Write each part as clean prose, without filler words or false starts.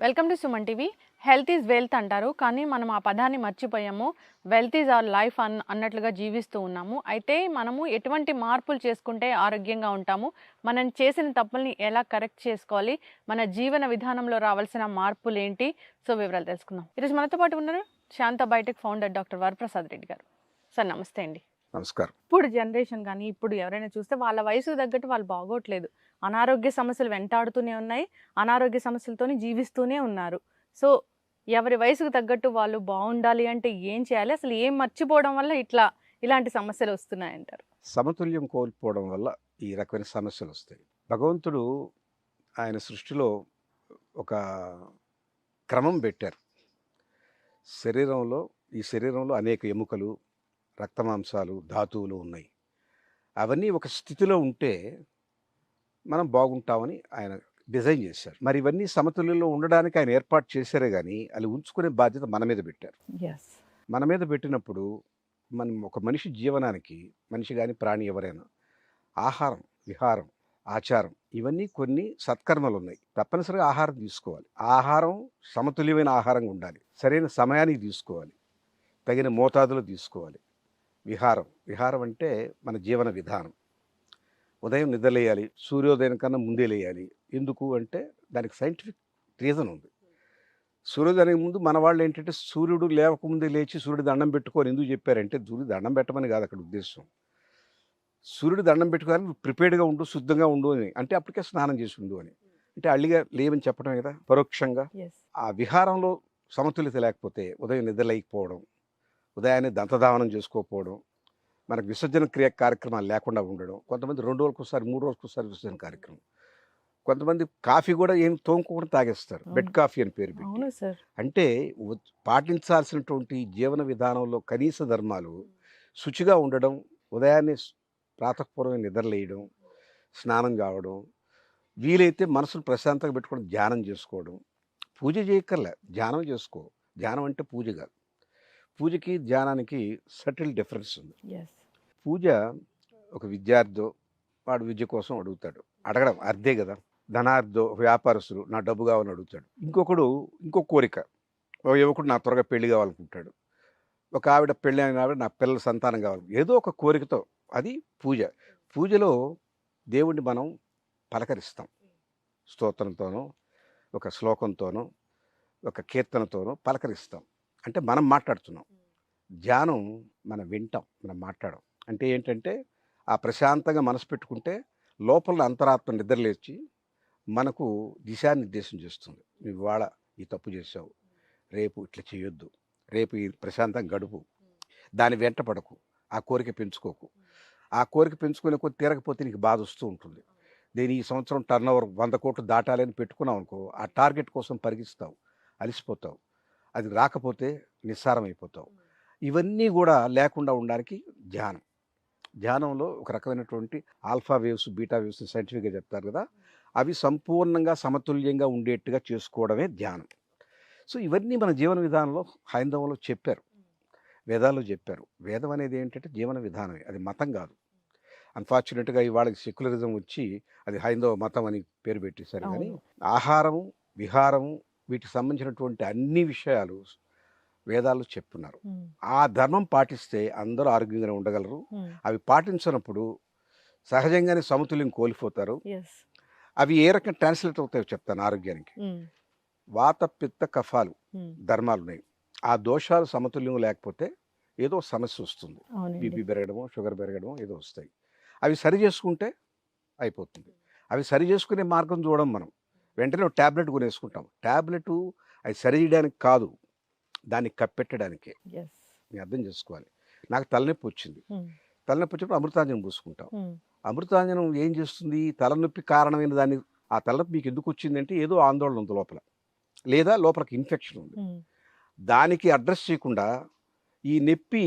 Welcome to Suman TV. Health is wealth అంటారు, కానీ మనం ఆ పదాన్ని మర్చిపోయాము. వెల్త్ ఈజ్ అవర్ లైఫ్ అన్నట్లుగా జీవిస్తూ ఉన్నాము. అయితే మనము ఎటువంటి మార్పులు చేసుకుంటే ఆరోగ్యంగా ఉంటాము, మనం చేసిన తప్పుల్ని ఎలా కరెక్ట్ చేసుకోవాలి, మన జీవన విధానంలో రావాల్సిన మార్పులు ఏంటి, సో వివరాలు తెలుసుకుందాం. ఈరోజు మనతో పాటు ఉన్నారు Shantha biotech founder doctor Varaprasad Reddy గారు. సార్ నమస్తే అండి. నమస్కారం. ఇప్పుడు జనరేషన్ కానీ ఇప్పుడు ఎవరైనా చూస్తే వాళ్ళ వయసుకు తగ్గట్టు వాళ్ళు బాగోట్లేదు. అనారోగ్య సమస్యలు వెంటాడుతూనే ఉన్నాయి. అనారోగ్య సమస్యలతోని జీవిస్తూనే ఉన్నారు. సో ఎవరి వయసుకు తగ్గట్టు వాళ్ళు బాగుండాలి అంటే ఏం చేయాలి? అసలు ఏం మర్చిపోవడం వల్ల ఇలాంటి సమస్యలు వస్తున్నాయంటారు? సమతుల్యం కోల్పోవడం వల్ల ఈ రకమైన సమస్యలు వస్తాయి. భగవంతుడు ఆయన సృష్టిలో ఒక క్రమం పెట్టారు. ఈ శరీరంలో అనేక ఎముకలు, రక్తమాంసాలు, ధాతువులు ఉన్నాయి. అవన్నీ ఒక స్థితిలో ఉంటే మనం బాగుంటామని ఆయన డిజైన్ చేశారు. మరి ఇవన్నీ సమతుల్యంలో ఉండడానికి ఆయన ఏర్పాటు చేశారే కానీ అవి ఉంచుకునే బాధ్యత మన మీద పెట్టారు. మన మీద పెట్టినప్పుడు మనం ఒక మనిషి జీవనానికి, మనిషి కానీ ప్రాణి ఎవరైనా, ఆహారం, విహారం, ఆచారం, ఇవన్నీ కొన్ని సత్కర్మలు ఉన్నాయి. తప్పనిసరిగా ఆహారం తీసుకోవాలి. ఆహారం సమతుల్యమైన ఆహారంగా ఉండాలి. సరైన సమయానికి తీసుకోవాలి. తగిన మోతాదులో తీసుకోవాలి. విహారం అంటే మన జీవన విధానం. ఉదయం నిద్రలేయాలి, సూర్యోదయం కన్నా ముందే లేయాలి. ఎందుకు అంటే దానికి సైంటిఫిక్ రీజన్ ఉంది. సూర్యోదయానికి ముందు మన వాళ్ళు ఏంటంటే సూర్యుడు లేవకముందే లేచి సూర్యుడు దండం పెట్టుకొని ఎందుకు చెప్పారంటే, సూర్యుడు దండం పెట్టమని కాదు అక్కడ ఉద్దేశం. సూర్యుడు దండం పెట్టుకోవాలి, నువ్వు ప్రిపేర్డ్గా ఉండు, శుద్ధంగా ఉండు అని. అంటే అప్పటికే స్నానం చేసి ఉండు అని. అంటే అల్లిగా లేవని చెప్పడమే కదా పరోక్షంగా. ఆ విహారంలో సమతుల్యత లేకపోతే ఉదయం నిద్ర లేకపోవడం, ఉదయాన్నే దంతధావనం చేసుకోకపోవడం, మనకు విసర్జన క్రియ కార్యక్రమాలు లేకుండా ఉండడం. కొంతమంది 2 రోజులకు ఒకసారి, 3 రోజులకు ఒకసారి విసర్జన కార్యక్రమం. కొంతమంది కాఫీ కూడా ఏం తోముకోకుండా తాగేస్తారు, బెడ్ కాఫీ అని పేరు పెట్టి. అంటే పాటించాల్సినటువంటి జీవన విధానంలో కనీస ధర్మాలు శుచిగా ఉండడం, ఉదయాన్నే ప్రాతఃపూర్వమే నిద్రలేయడం, స్నానం కావడం, వీలైతే మనసును ప్రశాంతంగా పెట్టుకోవడం, ధ్యానం చేసుకోవడం. పూజ చేయక్కర్లే, ధ్యానం చేసుకో. ధ్యానం అంటే పూజ కాదు. పూజకి ధ్యానానికి సటిల్ డిఫరెన్స్ ఉంది. పూజ ఒక విద్యార్థి, వాడు విద్య కోసం అడుగుతాడు. అడగడం అర్థే కదా. ధనార్థో వ్యాపారస్తుడు నా డబ్బు కావాలని అడుగుతాడు. ఇంకో కోరిక, ఒక యువకుడు నా త్వరగా పెళ్లి కావాలనుకుంటాడు. ఒక ఆవిడ పెళ్ళి అయిన ఆవిడ నా పిల్లల సంతానం కావాలి. ఏదో ఒక కోరికతో, అది పూజ. పూజలో దేవుణ్ణి మనం పలకరిస్తాం. స్తోత్రంతోనో, ఒక శ్లోకంతోనో, ఒక కీర్తనతోనో పలకరిస్తాం. అంటే మనం మాట్లాడుతున్నాం. ధ్యానం మనం వింటాం, మనం మాట్లాడం. అంటే ఏంటంటే ఆ ప్రశాంతంగా మనసు పెట్టుకుంటే లోపల అంతరాత్మ నిద్రలేచి మనకు దిశానిర్దేశం చేస్తుంది. నువ్వు ఇవాళ ఈ తప్పు చేసావు, రేపు ఇట్లా చేయొద్దు, రేపు ఈ ప్రశాంతంగా గడుపు, దాని వెంట పడకు, ఆ కోరిక పెంచుకోకు. ఆ కోరిక పెంచుకునే కొద్ది తీరకపోతే నీకు బాధ వస్తూ ఉంటుంది. ఈ సంవత్సరం టర్నోవర్ 100 కోట్లు దాటాలని పెట్టుకున్నావు అనుకో, ఆ టార్గెట్ కోసం పరిగిస్తావు, అలసిపోతావు. అది రాకపోతే నిస్సారం అయిపోతావు. ఇవన్నీ కూడా లేకుండా ఉండడానికి ధ్యానంలో ఒక రకమైనటువంటి ఆల్ఫా వేవ్స్, బీటా వేవ్స్ సైంటిఫిక్గా చెప్తారు కదా, అవి సంపూర్ణంగా సమతుల్యంగా ఉండేట్టుగా చేసుకోవడమే ధ్యానం. సో ఇవన్నీ మన జీవన విధానంలో హైందవంలో చెప్పారు, వేదాల్లో చెప్పారు. వేదం అనేది ఏంటంటే జీవన విధానమే, అది మతం కాదు. అన్ఫార్చునేట్గా ఇవాళ సెక్యులరిజం వచ్చి అది హైందవ మతం అని పేరు పెట్టేశారు. కానీ ఆహారము, విహారము, వీటికి సంబంధించినటువంటి అన్ని విషయాలు వేదాల్లో చెప్తున్నారు. ఆ ధర్మం పాటిస్తే అందరూ ఆరోగ్యంగా ఉండగలరు. అవి పాటించినప్పుడు సహజంగానే సమతుల్యం కోల్పోతారు. అవి ఏ రకంగా ట్రాన్స్లేట్ అవుతాయో చెప్తాను. ఆరోగ్యానికి వాత, పిత్త, కఫాలు ధర్మాలు ఉన్నాయి. ఆ దోషాలు సమతుల్యం లేకపోతే ఏదో సమస్య వస్తుంది. బీపీ పెరగడమో, షుగర్ పెరగడమో ఏదో వస్తాయి. అవి సరి చేసుకుంటే అయిపోతుంది. అవి సరి చేసుకునే మార్గం చూడడం. మనం వెంటనే ఒక ట్యాబ్లెట్ కొనేసుకుంటాం. ట్యాబ్లెట్ అది సరి చేయడానికి కాదు, దాన్ని కప్పెట్టడానికే. నేను అర్థం చేసుకోవాలి. నాకు తలనొప్పి వచ్చింది, తలనొప్పి వచ్చినప్పుడు అమృతాంజనం పూసుకుంటాం. అమృతాంజనం ఏం చేస్తుంది? తలనొప్పి కారణమైన దాన్ని, ఆ తలనొప్పి మీకు ఎందుకు వచ్చిందంటే ఏదో ఆందోళన ఉంది లోపల, లేదా లోపలికి ఇన్ఫెక్షన్ ఉంది. దానికి అడ్రస్ చేయకుండా ఈ నొప్పి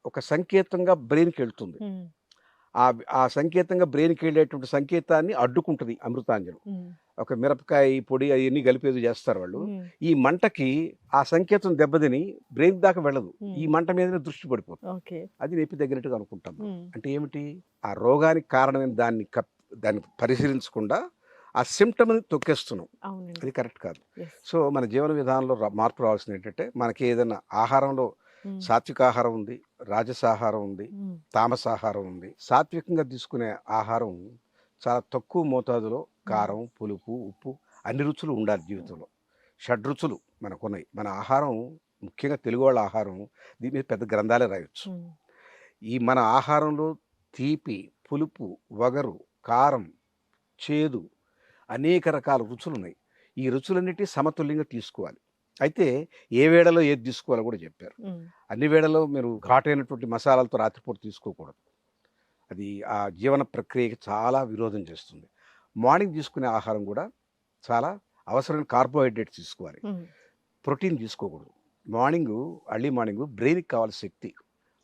ఒక సంకేతంగా బ్రెయిన్కి వెళ్తుంది. ఆ సంకేతంగా బ్రెయిన్కి వెళ్ళేటువంటి సంకేతాన్ని అడ్డుకుంటుంది అమృతాంజనం. ఒక మిరపకాయ పొడి అవన్నీ కలిపేది చేస్తారు వాళ్ళు. ఈ మంటకి ఆ సంకేతం దెబ్బతిని బ్రెయిన్ దాకా వెళ్ళదు, ఈ మంట మీదనే దృష్టి పడిపోతుంది. అది నొప్పి తగ్గినట్టుగా అనుకుంటాం. అంటే ఏమిటి? ఆ రోగానికి కారణమైన దాన్ని పరిశీలించకుండా ఆ సిమ్టమ్ని తొక్కేస్తున్నాం. అవునండి. అది కరెక్ట్ కాదు. యెస్. సో మన జీవన విధానంలో మార్పు రావాల్సింది ఏంటంటే మనకి ఏదైనా ఆహారంలో హ్మ్. సాత్వికాహారం ఉంది, రాజసాహారం ఉంది, హ్మ్. తామసాహారం ఉంది. సాత్వికంగా తీసుకునే ఆహారం చాలా తక్కువ మోతాదులో కారం, పులుపు, ఉప్పు అన్ని రుచులు ఉండాలి జీవితంలో. షడ్రుచులు మనకున్నాయి. మన ఆహారం ముఖ్యంగా తెలుగు వాళ్ళ ఆహారం దీని మీద పెద్ద గ్రంథాలే రాయొచ్చు. హ్మ్. ఈ మన ఆహారంలో తీపి, పులుపు, వగరు, కారం, చేదు అనేక రకాల రుచులున్నాయి. ఈ రుచులన్నిటి సమతుల్యంగా తీసుకోవాలి. అయితే ఏ వేళలో ఏది తీసుకోవాలో కూడా చెప్పారు. హ్మ్. అన్ని వేళలో మీరు ఘాటైనటువంటి మసాలాలతో రాత్రిపూట తీసుకోకూడదు. అది ఆ జీవన ప్రక్రియకి చాలా విరోధం చేస్తుంది. మార్నింగ్ తీసుకునే ఆహారం కూడా చాలా అవసరమైన కార్బోహైడ్రేట్స్ తీసుకోవాలి. హ్మ్. ప్రోటీన్ తీసుకోకూడదు. ఎర్లీ మార్నింగు బ్రెయిన్‌కి కావాల్సిన శక్తి.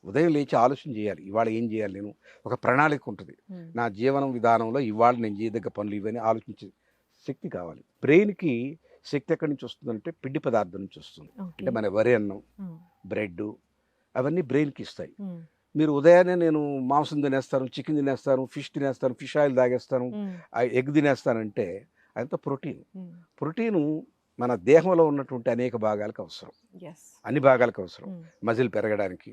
ఉదయం లేచి ఆలోచన చేయాలి. ఇవాళ ఏం చేయాలి నేను? ఒక ప్రణాళిక ఉంటుంది. హ్మ్. నా జీవనం విధానంలో ఇవాళ నేను చేయదగ్గ పనులు ఇవని ఆలోచించే శక్తి కావాలి. బ్రెయిన్‌కి శక్తి ఎక్కడి నుంచి వస్తుందంటే పిండి పదార్థం నుంచి వస్తుంది. ఓకే. అంటే మన వరి అన్నం, హ్మ్. బ్రెడ్డు అవన్నీ బ్రెయిన్‌కి ఇస్తాయి. హ్మ్. మీరు ఉదయాన్నే నేను మాంసం తినేస్తాను, చికెన్ తినేస్తాను, ఫిష్ తినేస్తాను, ఫిష్ ఆయిల్ తాగేస్తాను, హ్మ్. ఎగ్ తినేస్తానంటే అదంతా ప్రోటీన్. హ్మ్. ప్రోటీను మన దేహంలో ఉన్నటువంటి అనేక భాగాలకు అవసరం. యెస్. అన్ని భాగాలకు అవసరం. హ్మ్. మజిల్ పెరగడానికి,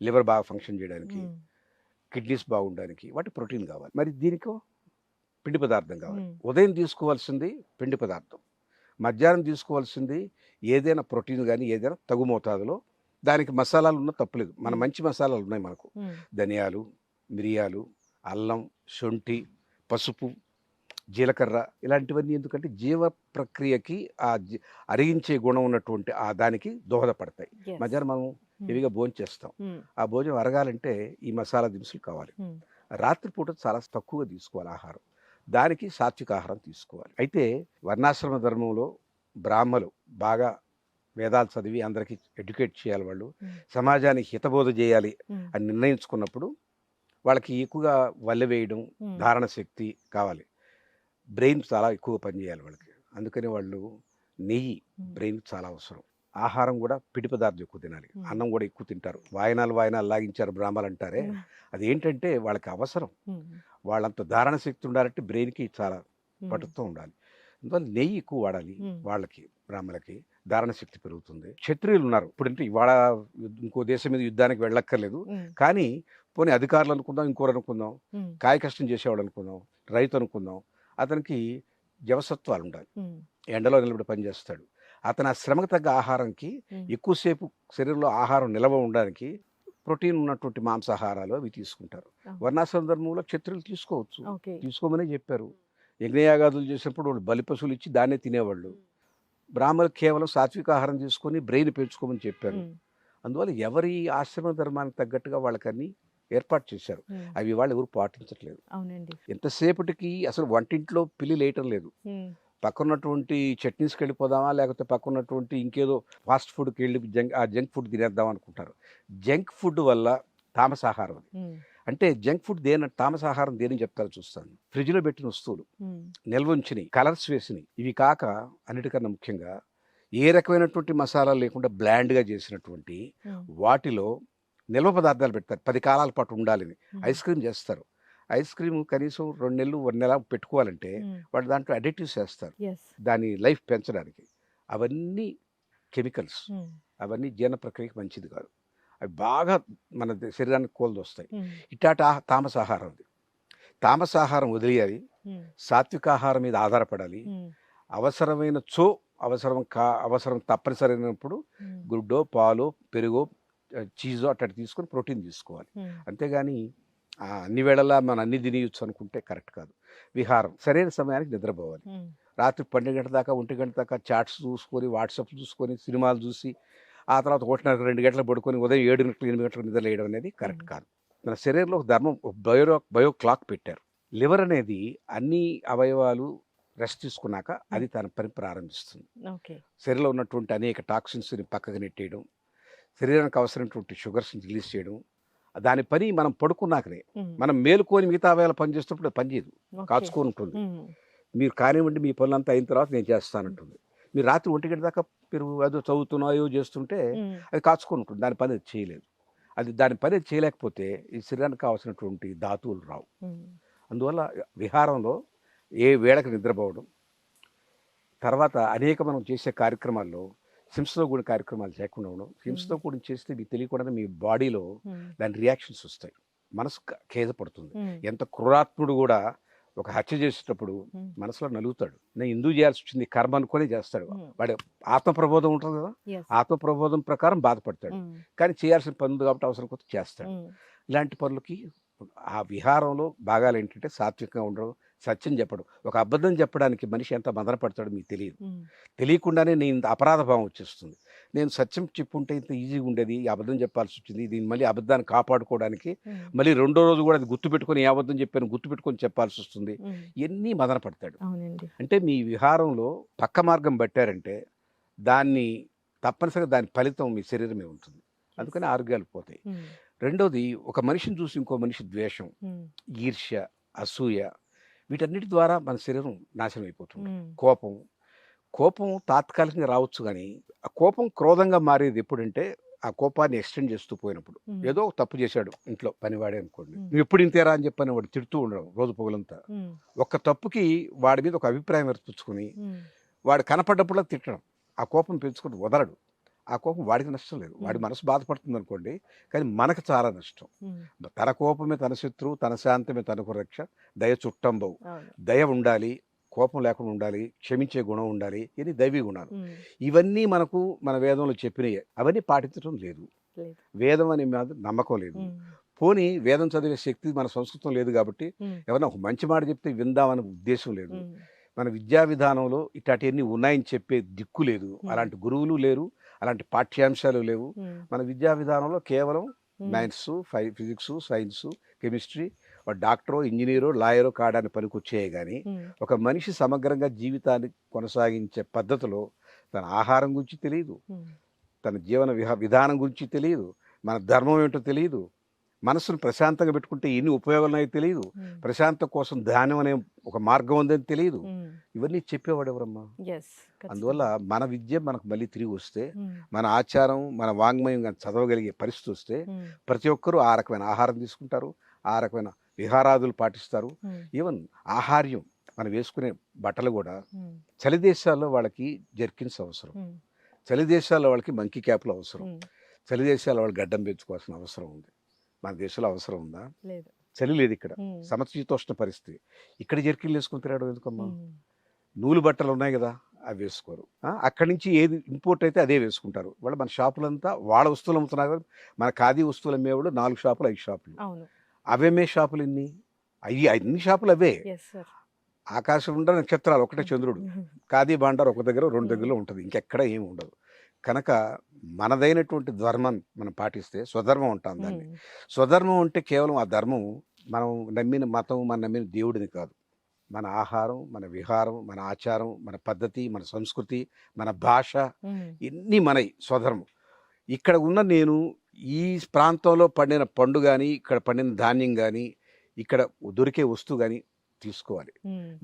లివర్ బాగా ఫంక్షన్ చేయడానికి, హ్మ్. కిడ్నీస్ బాగుండడానికి వాటి ప్రోటీన్ కావాలి. మరి దీనికో పిండి పదార్థం కావాలి. హ్మ్. ఉదయం తీసుకోవాల్సింది పిండి పదార్థం. మధ్యాహ్నం తీసుకోవాల్సింది ఏదైనా ప్రోటీన్ గానీ ఏదైనా తగు మోతాదులో. దానికి మసాలాలు ఉన్నా తప్పులేదు. మన హ్మ్. మంచి మసాలాలు ఉన్నాయి మనకు. హ్మ్. ధనియాలు, మిరియాలు, అల్లం, శొంఠి, పసుపు, జీలకర్ర ఇలాంటివన్నీ ఎందుకంటే జీవ ప్రక్రియకి అరిగించే గుణం ఉన్నటువంటి దానికి దోహదపడతాయి. యెస్. మధ్యాహ్నం మనం హ్మ్. హెవీగా భోంచేస్తాం. హ్మ్. ఆ భోజనం అరగాలంటే ఈ మసాలా దినుసులు కావాలి. హ్మ్. రాత్రిపూట చాలా తక్కువగా తీసుకోవాలి ఆహారం. దానికి సాత్విక ఆహారం తీసుకోవాలి. అయితే వర్ణాశ్రమ ధర్మంలో బ్రాహ్మలు బాగా వేదాలు చదివి అందరికీ ఎడ్యుకేట్ చేయాలి వాళ్ళు. హ్మ్. సమాజానికి హితబోధ చేయాలి హ్మ్. అని నిర్ణయించుకున్నప్పుడు వాళ్ళకి ఎక్కువగా వల్లె వేయడం, హ్మ్. ధారణ శక్తి కావాలి. బ్రెయిన్ చాలా ఎక్కువ పనిచేయాలి వాళ్ళకి. అందుకని వాళ్ళు నెయ్యి హ్మ్. బ్రెయిన్‌కి చాలా అవసరం. ఆహారం కూడా పిండి పదార్థం ఎక్కువ తినాలి. హ్మ్. అన్నం కూడా ఎక్కువ తింటారు. వాయనాలు లాగించారు బ్రాహ్మలంటారే. హ్మ్. అదేంటంటే వాళ్ళకి అవసరం. హ్మ్. వాళ్ళంత ధారణ శక్తి ఉండాలంటే బ్రెయిన్‌కి చాలా హ్మ్. పటుత్వం ఉండాలి. అందువల్ల నెయ్యి ఎక్కువ వాడాలి హ్మ్. వాళ్ళకి, బ్రాహ్మలకి. ధారణ శక్తి పెరుగుతుంది. క్షత్రియులున్నారు. ఇప్పుడంటే ఇవాళ ఇంకో దేశం మీద యుద్ధానికి వెళ్ళక్కర్లేదు. హ్మ్. కానీ పోనీ అధికారులు అనుకుందాం, ఇంకోరనుకుందాం, హ్మ్. కాయ కష్టం చేసేవాడు అనుకుందాం, రైతు అనుకుందాం. అతనికి జవసత్వాలుండాలి. హ్మ్. ఎండలో నిలబడి పనిచేస్తాడు. అతను ఆ శ్రమకు తగ్గ ఆహారంకి హ్మ్. ఎక్కువసేపు శరీరంలో ఆహారం నిలవ ఉండడానికి ప్రోటీన్ ఉన్నటువంటి మాంసాహారాలు అవి తీసుకుంటారు. అవును. వర్ణాశ్రమ ధర్మంలో క్షత్రియులు తీసుకోవచ్చు. ఓకే. తీసుకోమనే చెప్పారు. యజ్ఞయాగాదులు చేసినప్పుడు వాళ్ళు బలిపశువులు ఇచ్చి దాన్నే తినేవాళ్ళు. బ్రాహ్మణులు కేవలం సాత్విక ఆహారం తీసుకొని బ్రెయిన్ పెంచుకోమని చెప్పారు. హ్మ్. అందువల్ల ఎవరి ఆశ్రమ ధర్మానికి తగ్గట్టుగా వాళ్ళకన్నీ ఏర్పాటు చేశారు. హ్మ్. అవి వాళ్ళు ఎవరు పాటించట్లేదు. అవునండి. ఎంతసేపటికి అసలు వంటింట్లో పిల్లిలేయటం లేదు. హ్మ్. పక్కనున్నటువంటి చట్నీస్‌కి వెళ్ళిపోదామా? లేకపోతే పక్కనున్నటువంటి ఇంకేదో ఫాస్ట్ ఫుడ్‌కి వెళ్ళి జంక్ ఫుడ్ తినేద్దాం అనుకుంటారు. జంక్ ఫుడ్ వల్ల తామసాహారం అది. హ్మ్. అంటే జంక్ ఫుడ్ తామసాహారం దేనికి చెప్తారో చూస్తాను. ఫ్రిడ్జ్‌లో పెట్టిన వస్తువులు, హ్మ్. నిల్వ ఉంచినయి, కలర్స్ వేసినయి. ఇవి కాక అన్నిటికన్నా ముఖ్యంగా ఏ రకమైనటువంటి మసాలాలు లేకుండా బ్లాండ్‌గా చేసినటువంటి హ్మ్. వాటిలో నిల్వ పదార్థాలు పెడతారు. 10 కాలాల పాటు ఉండాలని. హ్మ్. ఐస్ క్రీమ్ చేస్తారు. ఐస్ క్రీమ్ కనీసం 2 నెలలు, 1 నెల పెట్టుకోవాలంటే హ్మ్. వాళ్ళు దాంట్లో అడిటివ్స్ ఏస్తారు. యెస్. దాని లైఫ్ పెంచడానికి. అవన్నీ కెమికల్స్. హ్మ్. అవన్నీ జీర్ణ ప్రక్రియకి మంచిది కాదు. అవి బాగా మన శరీరానికి కోల్దొస్తాయి. హ్మ్. ఇట్లాంటి తామసాహారం అది. తామసాహారం వదిలేయాలి. హ్మ్. సాత్వికాహారం మీద ఆధారపడాలి. హ్మ్. అవసరమైనచో అవసరం తప్పనిసరైనప్పుడు హ్మ్. గుడ్డో, పాలో, పెరుగో, చీజో అట్లాంటివి తీసుకొని ప్రోటీన్ తీసుకోవాలి. హ్మ్. అంతేగాని అన్ని వేళలా మనం అన్నీ తినేయొచ్చు అనుకుంటే కరెక్ట్ కాదు. విహారం. సరైన సమయానికి నిద్రపోవాలి. హ్మ్. రాత్రి 12 గంటల దాకా, 1 గంట దాకా చాట్స్ చూసుకొని, వాట్సాప్ చూసుకొని, సినిమాలు చూసి, ఆ తర్వాత 1:30, 2 గంటలకు పడుకొని ఉదయం 7 గంటలకు, 8 గంటలకు నిద్రలేయడం అనేది కరెక్ట్ హ్మ్. కాదు. మన శరీరంలో ఒక ధర్మం, ఒక బయో క్లాక్ పెట్టారు. లివర్ అనేది అన్ని అవయవాలు రెస్ట్ తీసుకున్నాక అది తన పని ప్రారంభిస్తుంది. ఓకే. శరీరంలో ఉన్నటువంటి అనేక టాక్సిన్స్‌ని పక్కకు నెట్టేయడం, శరీరానికి అవసరమైనటువంటి షుగర్స్‌ని రిలీజ్ చేయడం. దాని పని మనం పడుకున్నాకనే. హ్మ్. మనం మేలుకొని మిగతా అవయవాలు పనిచేస్తున్నప్పుడు అది పనిచేయదు. ఓకే. కాచుకొని ఉంటుంది. హ్మ్. మీరు కానివ్వండి మీ పనులంతా అయిన తర్వాత నేను హ్మ్. చేస్తానంటుంది. మీరు రాత్రి 1 గంట దాకా మీరు ఏదో చదువుతున్నా, ఏవో చేస్తుంటే హ్మ్. అది కాచుకొని ఉంటుంది. దాని పని అది చేయలేదు. దాని పని అది చేయలేకపోతే ఈ శరీరానికి కావాల్సినటువంటి ధాతువులు రావు. హ్మ్. అందువల్ల విహారంలో ఏ వేళకు నిద్రపోవడం, తర్వాత అనేక మనం చేసే కార్యక్రమాల్లో హింసతో కూడిన కార్యక్రమాలు చేయకుండా ఉండడం. హింసతో కూడిన చేస్తే మీకు తెలియకుండానే మీ బాడీలో దాని రియాక్షన్స్ వస్తాయి, మనసు ఖేద పడుతుంది. ఎంత క్రూరాత్ముడు కూడా ఒక హత్య చేసేటప్పుడు మనసులో నలుగుతాడు. నేను ఎందుకు చేయాల్సి వచ్చింది, కర్మ అనుకునే చేస్తాడు. వాడి ఆత్మప్రబోధం ఉంటుంది కదా, ఆత్మప్రబోధం ప్రకారం బాధపడతాడు. కానీ చేయాల్సిన పని ఉంది కాబట్టి అవసరం కొద్ది చేస్తాడు. ఇలాంటి పనులకి ఆ విహారంలో భాగాలు ఏంటంటే సాత్వికంగా ఉండడం, సత్యం చెప్పడం. ఒక అబద్ధం చెప్పడానికి మనిషి ఎంత మదన పడతాడో మీకు తెలియదు. తెలియకుండానే నేను ఇంత అపరాధ భావం వచ్చేస్తుంది. నేను సత్యం చెప్పుంటే ఇంత ఈజీగా ఉండేది, ఈ అబద్ధం చెప్పాల్సి వచ్చింది. దీన్ని మళ్ళీ అబద్ధాన్ని కాపాడుకోవడానికి మళ్ళీ రెండో రోజు కూడా అది గుర్తుపెట్టుకొని ఏ అబద్ధం చెప్పాను గుర్తుపెట్టుకొని చెప్పాల్సి వస్తుంది. ఇవన్నీ మదన పడతాడు. అంటే మీ విహారంలో పక్క మార్గం పట్టారంటే దాన్ని తప్పనిసరిగా దాని ఫలితం మీ శరీరమే ఉంటుంది. అందుకని ఆరోగ్యాలు పోతాయి. రెండోది, ఒక మనిషిని చూసి ఇంకో మనిషి ద్వేషం, ఈర్ష్య, అసూయ, వీటన్నిటి ద్వారా మన శరీరం నాశనం అయిపోతుంది. కోపం తాత్కాలికంగా రావచ్చు, కానీ ఆ కోపం క్రోధంగా మారేది ఎప్పుడంటే ఆ కోపాన్ని ఎక్స్టెండ్ చేస్తూ పోయినప్పుడు. ఏదో తప్పు చేశాడు ఇంట్లో పనివాడే అనుకోండి, నువ్వు ఎప్పుడు ఇంతేరా అని చెప్పని వాడు తిడుతూ ఉండడం రోజు పొగలంతా. ఒక్క తప్పుకి వాడి మీద ఒక అభిప్రాయం ఏర్పరచుకుని వాడు కనపడ్డప్పుడులా తిట్టడం, ఆ కోపం పెంచుకుని వదలడు. ఆ కోపం వాడికి నష్టం లేదు, వాడి మనసు బాధపడుతుంది అనుకోండి, కానీ మనకు చాలా నష్టం. తన కోపమే తన శత్రువు, తన శాంతమే తనకు రక్ష, దయ చుట్టంబవు. దయ ఉండాలి, కోపం లేకుండా ఉండాలి, క్షమించే గుణం ఉండాలి, ఇది దైవీ గుణాలు. ఇవన్నీ మనకు మన వేదంలో చెప్పినవి, అవన్నీ పాటించడం లేదు. వేదం అనే మీద నమ్మకం లేదు. పోనీ వేదం చదివే శక్తి మన సంస్కృతం లేదు కాబట్టి ఎవరన్నా ఒక మంచి మాట చెప్తే విందామనే ఉద్దేశం లేదు. మన విద్యా విధానంలో ఇట్లాంటివన్నీ ఉన్నాయని చెప్పే దిక్కు లేదు, అలాంటి గురువులు లేరు, అలాంటి పాఠ్యాంశాలు లేవు. మన విద్యా విధానంలో కేవలం మ్యాథ్స్, ఫిజిక్స్, సైన్స్, కెమిస్ట్రీ, డాక్టరో, ఇంజనీరో, లాయరో కాడానికి పనికొచ్చాయి. కానీ ఒక మనిషి సమగ్రంగా జీవితాన్ని కొనసాగించే పద్ధతిలో తన ఆహారం గురించి తెలియదు, తన జీవన విధానం గురించి తెలియదు, మన ధర్మం ఏంటో తెలియదు, మనసును ప్రశాంతంగా పెట్టుకుంటే ఎన్ని ఉపయోగాలు ఉన్నాయో తెలియదు, ప్రశాంతం కోసం ధ్యానం అనే ఒక మార్గం ఉందని తెలియదు. ఇవన్నీ చెప్పేవాడు ఎవరమ్మా? అందువల్ల మన విద్య మనకు మళ్ళీ తిరిగి వస్తే, మన ఆచారం, మన వాంగ్మయం చదవగలిగే పరిస్థితి వస్తే ప్రతి ఒక్కరూ ఆ రకమైన ఆహారం తీసుకుంటారు, ఆ రకమైన విహారాదులు పాటిస్తారు. ఈవెన్ ఆహార్యం, మనం వేసుకునే బట్టలు కూడా చలి దేశాల్లో వాళ్ళకి జర్కిన్స్ అవసరం, చలి దేశాల్లో వాళ్ళకి మంకీ క్యాప్లు అవసరం, చలి దేశాల్లో వాళ్ళు గడ్డం పెంచుకోవాల్సిన అవసరం ఉంది. మన దేశంలో అవసరం ఉందా? చలి లేదు ఇక్కడ, సమశీతోష్ణ పరిస్థితి. ఇక్కడ జర్కిన్లు వేసుకుని తిరగడం ఎందుకమ్మా? నూలు బట్టలు ఉన్నాయి కదా, అవి వేసుకోరు. అక్కడి నుంచి ఏది ఇంపోర్ట్ అయితే అదే వేసుకుంటారు. వాళ్ళు మన షాపులంతా వాళ్ళ వస్తువులు అమ్ముతున్నారు కదా. మన ఖాదీ వస్తువులు అమ్మేవాళ్ళు 4 షాపులు 5 షాపులు, అవేమే షాపులు ఎన్ని? అన్ని షాపులు అవే. ఆకాశం ఉండ నక్షత్రాలు ఒకటే చంద్రుడు, ఖాదీ భాండార్ ఒక దగ్గర 2 దగ్గరలో ఉంటుంది, ఇంకెక్కడ ఏమి ఉండదు. కనుక మనదైనటువంటి ధర్మం మనం పాటిస్తే స్వధర్మం ఉంటాం. దాన్ని స్వధర్మం అంటే కేవలం ఆ ధర్మం మనం నమ్మిన మతం, మనం నమ్మిన దేవుడిని కాదు. మన ఆహారం, మన విహారం, మన ఆచారం, మన పద్ధతి, మన సంస్కృతి, మన భాష, ఇన్ని మనవి స్వధర్మం. ఇక్కడ ఉన్న నేను ఈ ప్రాంతంలో పండిన పండు కానీ, ఇక్కడ పండిన ధాన్యం కానీ, ఇక్కడ దొరికే వస్తువు కానీ తీసుకోవాలి.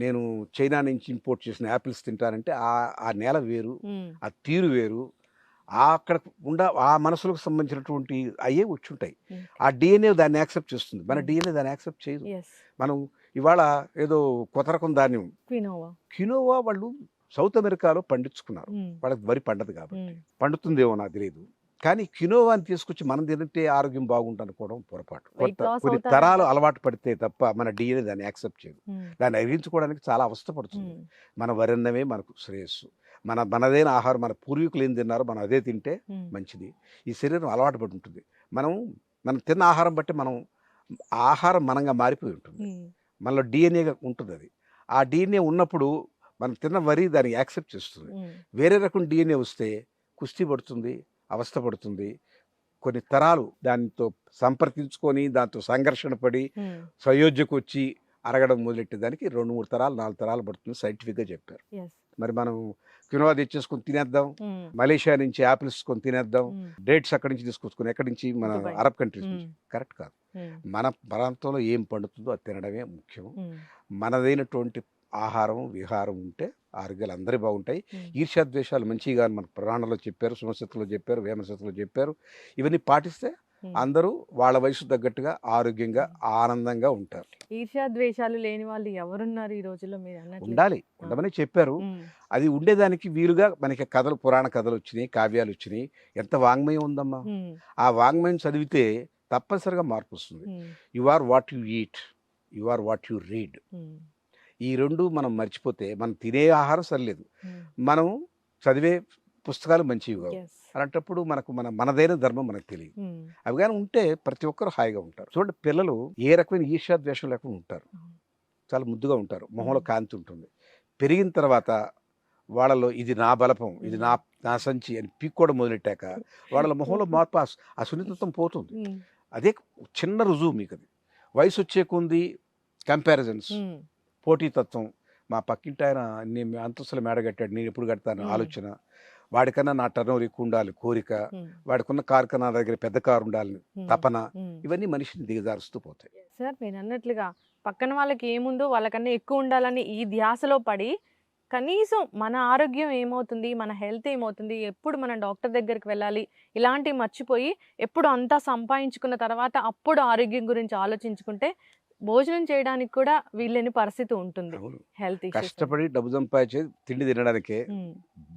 నేను చైనా నుంచి ఇంపోర్ట్ చేసిన యాపిల్స్ తింటానంటే ఆ నేల వేరు, ఆ తీరు వేరు, అక్కడ ఆ మనసులకు సంబంధించినటువంటి అయ్యే వచ్చుంటాయి. ఆ డిఎన్ఏ దాన్ని యాక్సెప్ట్ చేస్తుంది, మన డిఎన్ఏ దాన్ని యాక్సెప్ట్ చేయదు. మనం ఇవాళ ఏదో కొత్త రకం ధాన్యం క్వినోవా వాళ్ళు సౌత్ అమెరికాలో పండించుకున్నారు, వాళ్ళకి వరి పండదు కాబట్టి, పండుతుందేమో నాకు తెలియదు. కానీ క్వినోవాని తీసుకొచ్చి మనం తింటే ఆరోగ్యం బాగుంటుంది అనుకోవడం పొరపాటు. కొన్ని తరాలు అలవాటు పడితే తప్ప మన డిఎన్ఏ దాన్ని యాక్సెప్ట్ చేయదు. దాన్ని అరిగించుకోవడానికి చాలా అవస్థపడుతుంది. మన వరన్నమే మనకు శ్రేయస్సు, మనదైన ఆహారం, మన పూర్వీకులు ఏం తిన్నారో మనం అదే తింటే మంచిది. ఈ శరీరం అలవాటు పడి ఉంటుంది. మనం తిన్న ఆహారం బట్టి ఆహారం మనంగా మారిపోయి ఉంటుంది, మనలో డిఎన్ఏగా ఉంటుంది. అది ఆ డిఎన్ఏ ఉన్నప్పుడు మనం తిన్న వరి దాన్ని యాక్సెప్ట్ చేస్తుంది. వేరే రకం డిఎన్ఏ వస్తే కుస్తీ పడుతుంది, అవస్థ పడుతుంది. కొన్ని తరాలు దానితో సంప్రదించుకొని దాంతో సంఘర్షణ పడి సయోధ్యకు వచ్చి అరగడం మొదలెట్టేదానికి 2-3 తరాలు 4 తరాలు పడుతుంది సైంటిఫిక్గా చెప్పారు. మరి మనం క్వినోవా తెచ్చేసుకొని తినేద్దాం, మలేషియా నుంచి యాపిల్స్ కొని తినేద్దాం, డేట్స్ అక్కడి నుంచి తీసుకొచ్చుకొని, ఎక్కడి నుంచి, మన అరబ్ కంట్రీస్ నుంచి. కరెక్ట్ కాదు. మన ప్రాంతంలో ఏం పండుతుందో అది తినడమే ముఖ్యం. మనదైనటువంటి ఆహారం, విహారం ఉంటే ఆరోగ్యాలు అందరి బాగుంటాయి. ఈర్ష్యాద్వేషాలు మంచిగా మన పురాణంలో చెప్పారు, సుమశతిలో చెప్పారు, వేమశతిలో చెప్పారు. ఇవన్నీ పాటిస్తే అందరూ వాళ్ళ వయసు తగ్గట్టుగా ఆరోగ్యంగా ఆనందంగా ఉంటారు. ఈర్ష్యా ద్వేషాలు లేని వాళ్ళు ఎవరున్నారు ఈ రోజుల్లో మీరు అన్నట్లు? ఉండాలి, ఉండమని చెప్పారు. అది ఉండేదానికి వీలుగా మనకి కథలు, పురాణ కథలు వచ్చినాయి, కావ్యాలు వచ్చినాయి. ఎంత వాంగ్మయం ఉందమ్మా! ఆ వాంగ్మయం చదివితే తప్పనిసరిగా మార్పు వస్తుంది. You are what you eat, you are what you read. ఈ రెండు మనం మర్చిపోతే, మనం తినే ఆహారం సరిలేదు, మనం చదివే పుస్తకాలు మంచివి కావు. అలాంటప్పుడు మనదైన ధర్మం మనకు తెలియదు. అవి కానీ ఉంటే ప్రతి ఒక్కరు హాయిగా ఉంటారు. చూడండి, పిల్లలు ఏ రకమైన ఈర్ష్యా ద్వేషం లేకుండా ఉంటారు. చాలా ముద్దుగా ఉంటారు, మొహంలో కాంతి ఉంటుంది. పెరిగిన తర్వాత వాళ్ళలో ఇది నా బలపం, ఇది నా సంచి అని పీక్కోవడం మొదలెట్టాక వాళ్ళ మొహంలో మార్పు, ఆ సున్నితత్వం పోతుంది. అదే చిన్న రుజువు మీకు. అది వయసు వచ్చే కొంది కంపారిజన్స్, పోటీతత్వం. మా పక్కింటి ఆయన నేను అంతస్తుల మేడ కట్టాడు, నేను ఎప్పుడు కడతాను ఆలోచన. వాడికన్నా నా టర్న్ ఓవర్ ఎక్కువ ఉండాలి కోరిక, వాడికున్న కారు కన్నా నా దగ్గర పెద్ద కారు ఉండాలి తపన. ఇవన్నీ మనిషిని దిగజారుస్తూ పోతాయి. సార్ మీరు అన్నట్లుగా పక్కన వాళ్ళకి ఏముందో వాళ్ళకన్నా ఎక్కువ ఉండాలని ఈ ధ్యాసలో పడి కనీసం మన ఆరోగ్యం ఏమవుతుంది, మన హెల్త్ ఏమవుతుంది, ఎప్పుడు మనం డాక్టర్ దగ్గరికి వెళ్ళాలి, ఇలాంటివి మర్చిపోయి ఎప్పుడు అంతా సంపాదించుకున్న తర్వాత అప్పుడు ఆరోగ్యం గురించి ఆలోచించుకుంటే భోజనం చేయడానికి కూడా వీళ్ళని పరిస్థితి ఉంటుంది. హెల్త్ కష్టపడి డబ్బు సంపాదించే తిండి తినడానికే,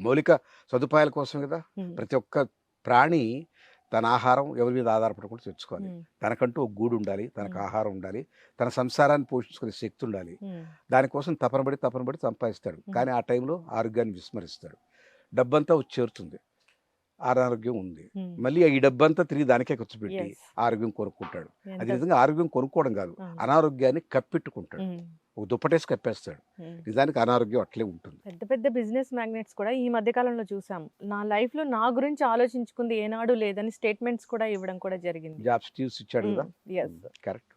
మౌలిక సదుపాయాల కోసం కదా. ప్రతి ఒక్క ప్రాణి తన ఆహారం ఎవరి మీద ఆధారపడకుండా తెచ్చుకోవాలి. తనకంటూ ఒక గూడు ఉండాలి, తనకు ఆహారం ఉండాలి, తన సంసారాన్ని పోషించుకునే శక్తి ఉండాలి. దానికోసం తపనబడి సంపాదిస్తాడు. కానీ ఆ టైంలో ఆరోగ్యాన్ని విస్మరిస్తాడు. డబ్బంతా వచ్చి చేరుతుంది, అనారోగ్యం ఉంది. మళ్ళీ ఈ డబ్బంతా తిరిగి దానికే ఖర్చు పెట్టి ఆరోగ్యం కొనుక్కుంటాడు. అది నిజంగా ఆరోగ్యం కొనుక్కోవడం కాదు, అనారోగ్యాన్ని కప్పెట్టుకుంటాడు. ఒక దుప్పటేసి కప్పేస్తాడు. నిజానికి అనారోగ్యం అట్లే ఉంటుంది. పెద్ద పెద్ద బిజినెస్ మ్యాగ్నెట్స్ కూడా ఈ మధ్య కాలంలో చూసాము, నా లైఫ్ లో నా గురించి ఆలోచించుకుంది ఏనాడు లేదని స్టేట్మెంట్స్ కూడా ఇవ్వడం కూడా జరిగింది. జాబ్స్ ఇచ్చాడు కదా, కరెక్ట్.